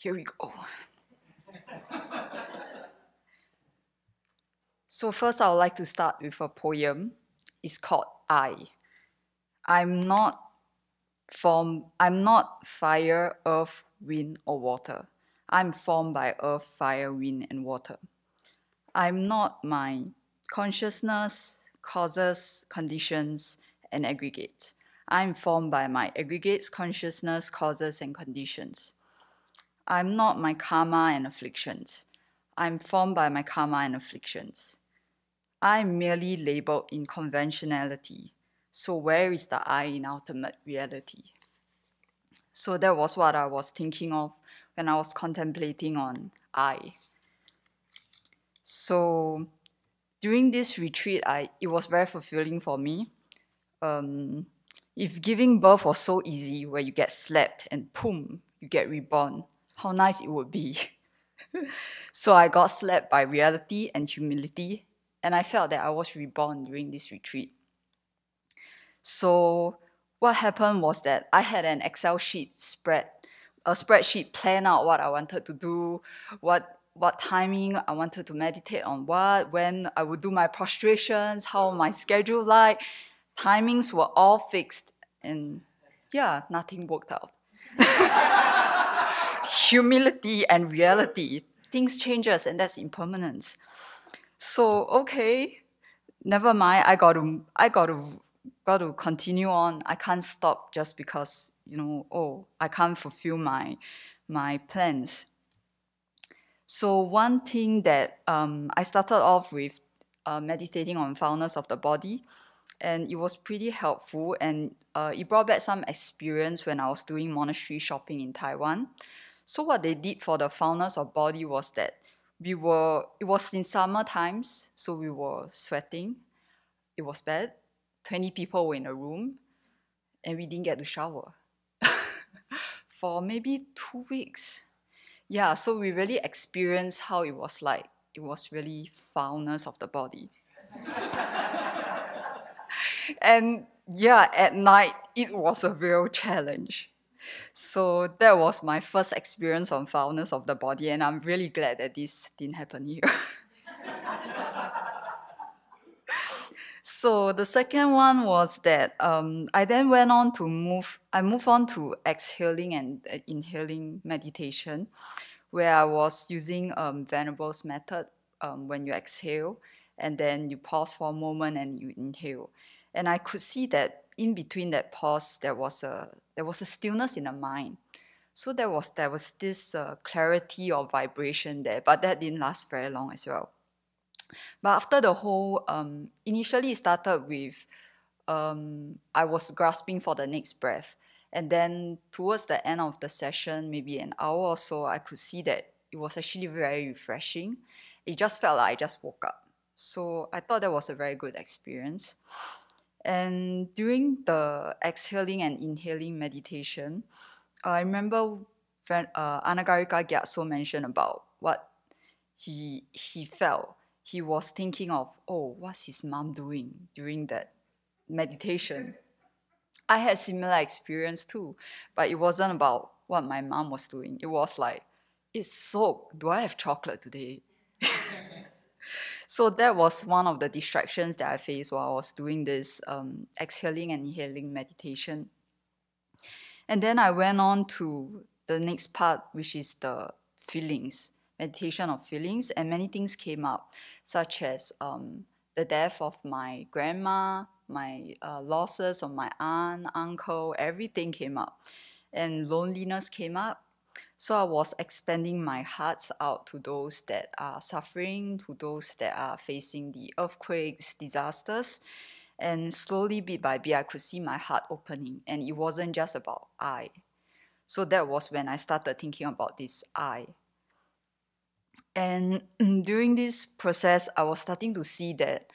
Here we go. So first, I would like to start with a poem. It's called I. I'm not fire, earth, wind, or water. I'm formed by earth, fire, wind, and water. I'm not my consciousness, causes, conditions, and aggregates. I'm formed by my aggregates, consciousness, causes, and conditions. I'm not my karma and afflictions. I'm formed by my karma and afflictions. I'm merely labeled in conventionality. So where is the I in ultimate reality? So that was what I was thinking of when I was contemplating on I. So during this retreat, it was very fulfilling for me. If giving birth was so easy, where you get slapped and boom, you get reborn, how nice it would be. So I got slapped by reality and humility, and I felt that I was reborn during this retreat. So what happened was that I had an Excel sheet a spreadsheet planned out what I wanted to do, what timing I wanted to meditate on when I would do my prostrations, how my schedule like. Timings were all fixed, and yeah, nothing worked out. Humility and reality, things changes, and that's impermanence. So okay, never mind. I got to continue on. I can't stop just because I can't fulfill my plans. So one thing that I started off with meditating on foulness of the body, and it was pretty helpful, and it brought back some experience when I was doing monastery shopping in Taiwan. So what they did for the foulness of body was that it was in summer times, so we were sweating. It was bad. 20 people were in a room, and we didn't get to shower for maybe 2 weeks. Yeah, so we really experienced how it was like. It was really foulness of the body. And yeah, at night, it was a real challenge. So that was my first experience on foulness of the body, and I'm really glad that this didn't happen here. So the second one was that I then went on to moved on to exhaling and inhaling meditation, where I was using Venable's method when you exhale, and then you pause for a moment and you inhale. And I could see that in between that pause, there was a stillness in the mind. So there was this clarity or vibration there, but that didn't last very long as well. But after the whole, initially it started with, I was grasping for the next breath. And then towards the end of the session, maybe an hour or so, I could see that it was actually very refreshing. It just felt like I just woke up. So I thought that was a very good experience. And during the exhaling and inhaling meditation, I remember Anagarika Gyatso mentioned about what he felt. He was thinking of, oh, what's his mom doing during that meditation? I had similar experience too, but it wasn't about what my mom was doing. It was like, it's soaked. Do I have chocolate today? So that was one of the distractions that I faced while I was doing this exhaling and inhaling meditation. And then I went on to the next part, which is the feelings, meditation of feelings, and many things came up, such as the death of my grandma, my losses of my aunt, uncle, everything came up. And loneliness came up. So I was expanding my heart out to those that are suffering, to those that are facing the earthquakes, disasters. And slowly, bit by bit, I could see my heart opening. And it wasn't just about I. So that was when I started thinking about this I. And during this process, I was starting to see that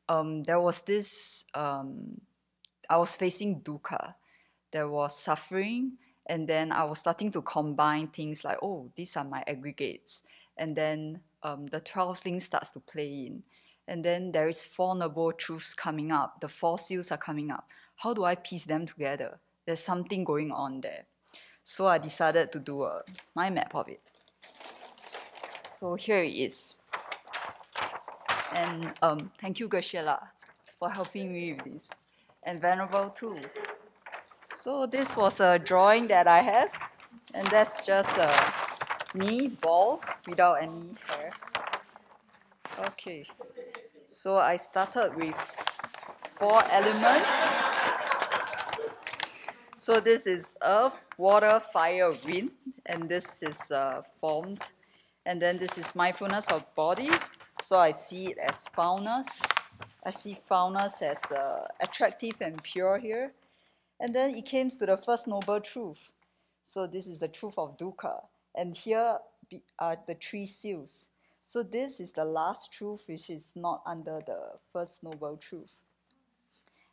there was this, I was facing dukkha. There was suffering, and then I was starting to combine things like, oh, these are my aggregates. And then the 12 things starts to play in. And then there is 4 noble truths coming up. The 4 seals are coming up. How do I piece them together? There's something going on there. So I decided to do a mind map of it. So here it is. And thank you, Gershela, for helping me with this. And Venerable too. So this was a drawing that I have. And that's just me, bald, without any hair. Okay. So I started with 4 elements. So this is earth, water, fire, wind. And this is formed. And then this is mindfulness of body. So I see it as foulness. I see foulness as attractive and pure here. And then it came to the first noble truth. So this is the truth of dukkha. And here are the 3 seals. So this is the last truth, which is not under the first noble truth.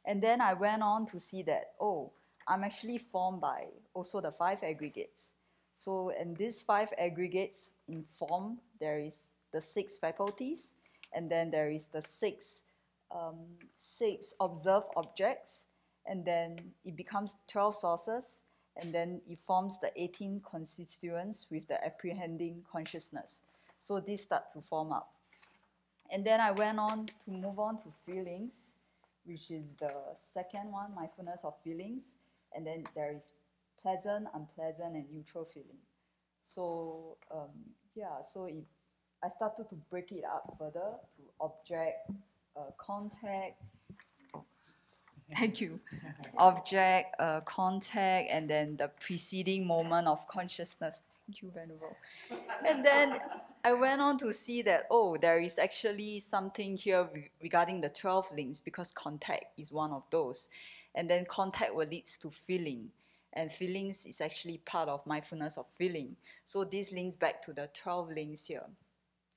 And then I went on to see that, oh, I'm actually formed by also the 5 aggregates. So in these 5 aggregates in form, there is the 6 faculties, and then there is the 6 observed objects, and then it becomes 12 sources, and then it forms the 18 constituents with the apprehending consciousness. So these start to form up. And then I went on to move on to feelings, which is the second one, mindfulness of feelings. And then there is pleasant, unpleasant, and neutral feeling. So I started to break it up further to object, contact. Oh, thank you. Object, contact, and then the preceding moment of consciousness. Thank you, Venerable. And then I went on to see that, oh, there is actually something here regarding the 12 links, because contact is one of those. And then contact will lead to feeling. And feelings is actually part of mindfulness of feeling. So this links back to the 12 links here.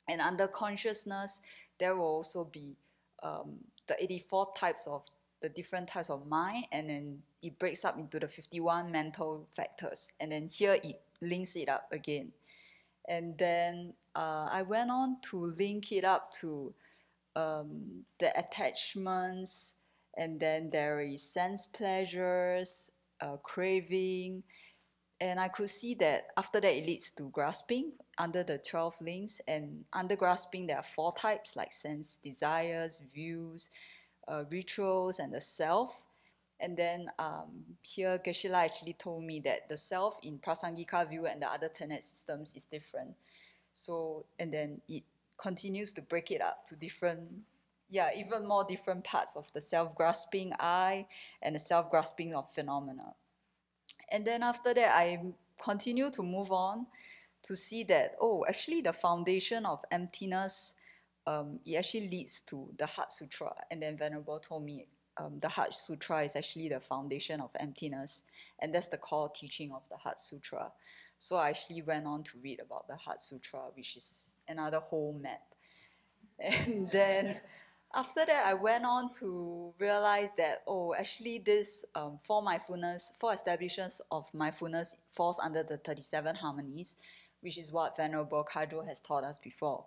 And under consciousness, there will also be the 84 types of the different types of mind, and then it breaks up into the 51 mental factors. And then here it links it up again. And then I went on to link it up to the attachments, and then there is sense pleasures, craving, and I could see that after that it leads to grasping under the 12 links, and under grasping there are 4 types like sense desires, views, rituals, and the self. And then here Geshe-la actually told me that the self in Prasangika view and the other tenet systems is different. So, and then it continues to break it up to different, even more different parts of the self-grasping I and the self-grasping of phenomena. And then after that, I continue to move on to see that, oh, actually the foundation of emptiness, it actually leads to the Heart Sutra. And then Venerable told me the Heart Sutra is actually the foundation of emptiness. And that's the core teaching of the Heart Sutra. So I actually went on to read about the Heart Sutra, which is another whole map. And then after that, I went on to realize that, oh, actually this 4 establishments of mindfulness falls under the 37 harmonies, which is what Venerable Kaijo has taught us before.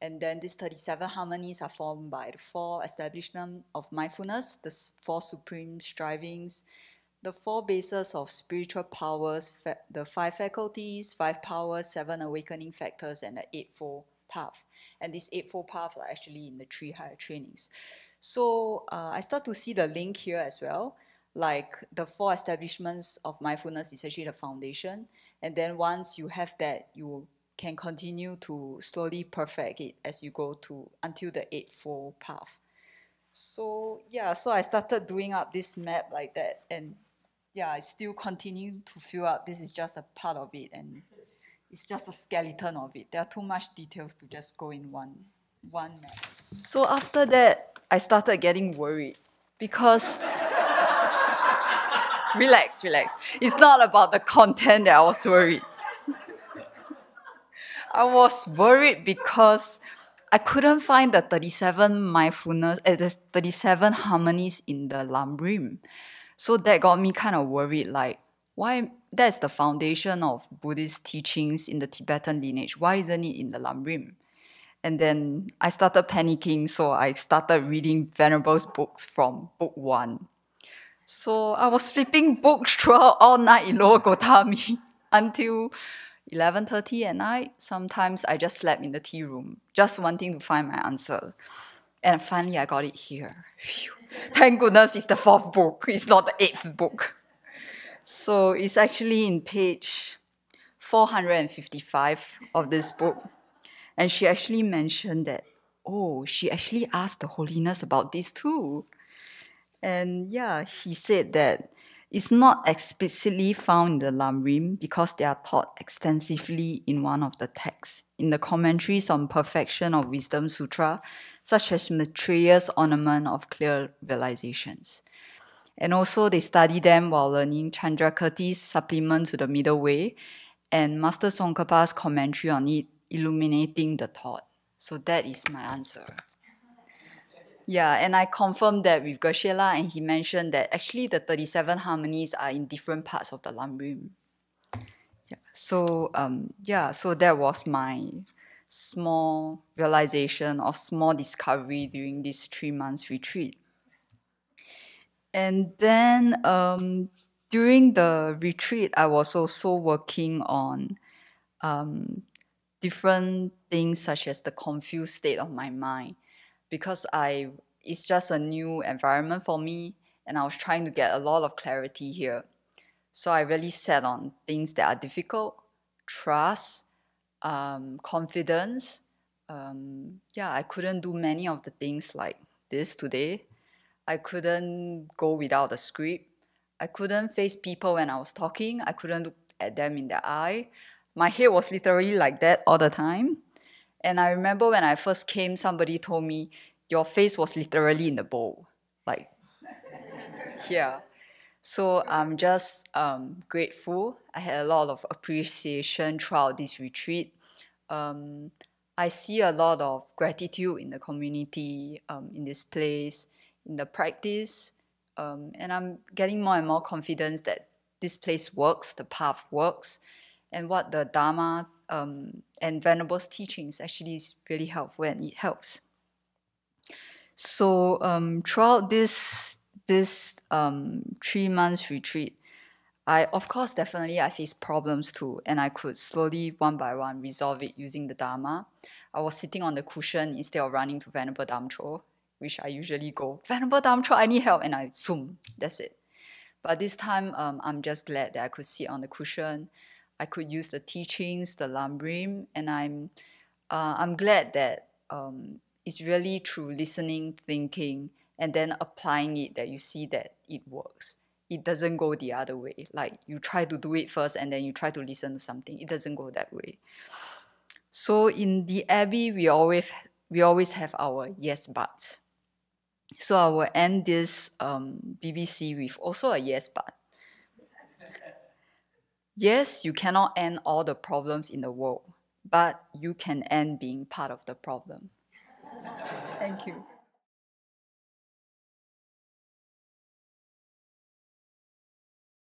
And then these 37 harmonies are formed by the 4 establishments of mindfulness, the 4 supreme strivings, the 4 bases of spiritual powers, the 5 faculties, 5 powers, 7 awakening factors, and the Eightfold Path. And these Eightfold Paths are actually in the 3 higher trainings. So I start to see the link here as well. Like the 4 establishments of mindfulness is actually the foundation. And then once you have that, you can continue to slowly perfect it as you go to until the Eightfold Path. So so I started doing up this map like that, and I still continue to fill up. This is just a part of it, and it's just a skeleton of it. There are too much details to just go in one map. So after that, I started getting worried because relax. It's not about the content that I was worried. I was worried because I couldn't find the 37 mindfulness, the 37 harmonies in the Lamrim. So that got me kind of worried, like, why? That's the foundation of Buddhist teachings in the Tibetan lineage. Why isn't it in the Lamrim? And then I started panicking, so I started reading Venerable's books from book 1. So I was flipping books throughout all night in Lower Gotami until 11:30 at night. Sometimes I just slept in the tea room, just wanting to find my answer. And finally I got it here. Phew. Thank goodness it's the fourth book, it's not the eighth book. So it's actually in page 455 of this book. And she actually mentioned that, oh, she actually asked the Holiness about this too. And yeah, he said that it's not explicitly found in the Lamrim because they are taught extensively in one of the texts. In the commentaries on Perfection of Wisdom Sutra, such as Maitreya's Ornament of Clear Realizations. And also they study them while learning Chandrakirti's Supplement to the Middle Way and Master Tsongkhapa's commentary on it, Illuminating the Thought. So that is my answer. Yeah, and I confirmed that with Gershela, and he mentioned that actually the 37 harmonies are in different parts of the Lamrim. So that was my small realization or small discovery during this 3 months retreat. And then during the retreat, I was also working on different things such as the confused state of my mind, because it's just a new environment for me, and I was trying to get a lot of clarity here. So I really sat on things that are difficult, trust, confidence. I couldn't do many of the things like this today. I couldn't go without a script. I couldn't face people when I was talking. I couldn't look at them in the eye. My head was literally like that all the time. And I remember when I first came, somebody told me, your face was literally in the bowl. Like, here. So I'm just grateful. I had a lot of appreciation throughout this retreat. I see a lot of gratitude in the community, in this place, in the practice. And I'm getting more and more confidence that this place works, the path works, and what the Dharma and Venerables teachings actually is really helpful, and it helps. So throughout this 3 months retreat, I faced problems too, and I could slowly, one by one, resolve it using the Dharma. I was sitting on the cushion instead of running to Venerable Damcho, which I usually go, Venerable Damcho, I need help, and I zoom, that's it. But this time, I'm just glad that I could sit on the cushion. I could use the teachings, the Lamrim, and I'm glad that it's really through listening, thinking, and then applying it that you see that it works. It doesn't go the other way. Like you try to do it first and then you try to listen to something. It doesn't go that way. So in the Abbey, we always have our yes buts. So I will end this BBC with also a yes but. Yes, you cannot end all the problems in the world, but you can end being part of the problem. Thank you.